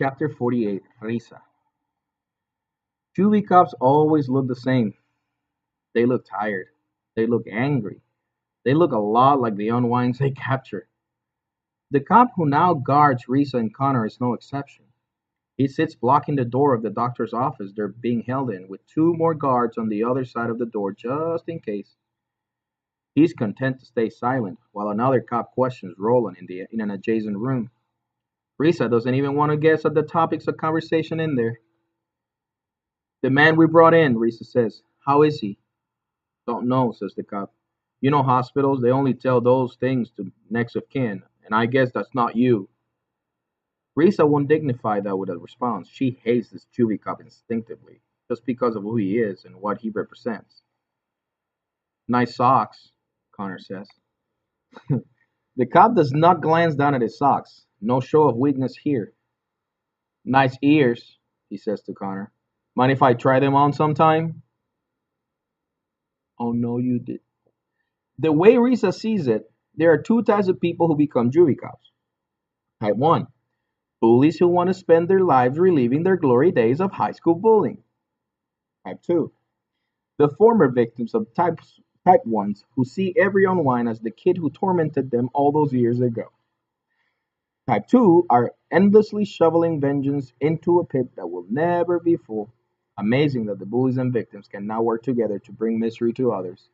Chapter 48. Risa. Chewy cops always look the same. They look tired. They look angry. They look a lot like the unwinds they capture. The cop who now guards Risa and Connor is no exception. He sits blocking the door of the doctor's office they're being held in, with two more guards on the other side of the door just in case. He's content to stay silent while another cop questions Roland in an adjacent room. Risa doesn't even want to guess at the topics of conversation in there. The man we brought in, Risa says. How is he? Don't know, says the cop. You know hospitals, they only tell those things to next of kin, and I guess that's not you. Risa won't dignify that with a response. She hates this Chewy cop instinctively, just because of who he is and what he represents. Nice socks, Connor says. The cop does not glance down at his socks. No show of weakness here. Nice ears, he says to Connor. Mind if I try them on sometime? Oh no, you did. The way Risa sees it, there are two types of people who become juvie cops. Type 1, bullies who want to spend their lives reliving their glory days of high school bullying. Type 2, the former victims of type 1s who see every unwind as the kid who tormented them all those years ago. Type 2 are endlessly shoveling vengeance into a pit that will never be full. Amazing that the bullies and victims can now work together to bring misery to others.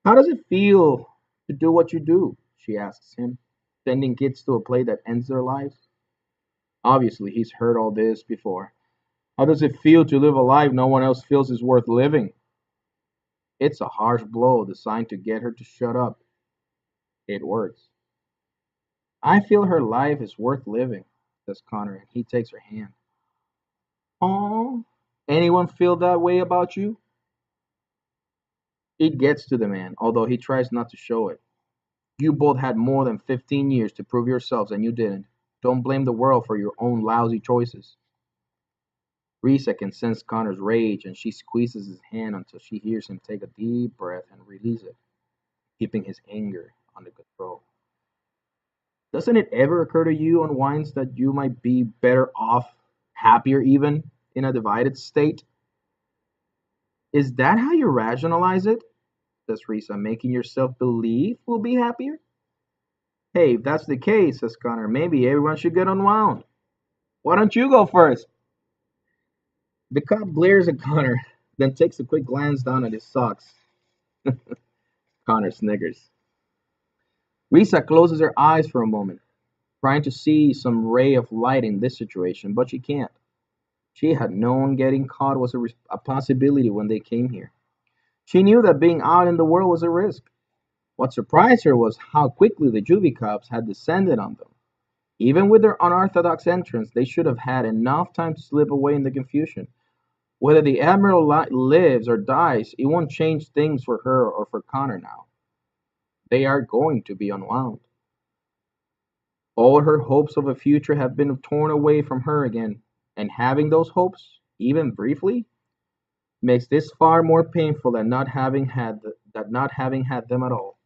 How does it feel to do what you do? She asks him, sending kids to a play that ends their lives. Obviously, he's heard all this before. How does it feel to live a life no one else feels is worth living? It's a harsh blow designed to get her to shut up. It works. I feel her life is worth living, says Connor, and he takes her hand. Oh, anyone feel that way about you? It gets to the man, although he tries not to show it. You both had more than 15 years to prove yourselves and you didn't. Don't blame the world for your own lousy choices. Risa can sense Connor's rage and she squeezes his hand until she hears him take a deep breath and release it, keeping his anger under control. Doesn't it ever occur to you on wines that you might be better off, happier even, in a divided state? Is that how you rationalize it? Says Risa, making yourself believe we'll be happier? Hey, if that's the case, says Connor, maybe everyone should get unwound. Why don't you go first? The cop glares at Connor, then takes a quick glance down at his socks. Connor sniggers. Risa closes her eyes for a moment, trying to see some ray of light in this situation, but she can't. She had known getting caught was a possibility when they came here. She knew that being out in the world was a risk. What surprised her was how quickly the juvie cops had descended on them. Even with their unorthodox entrance, they should have had enough time to slip away in the confusion. Whether the Admiral lives or dies, it won't change things for her or for Connor now. They are going to be unwound. All her hopes of a future have been torn away from her again, and having those hopes, even briefly, makes this far more painful than not having had them at all.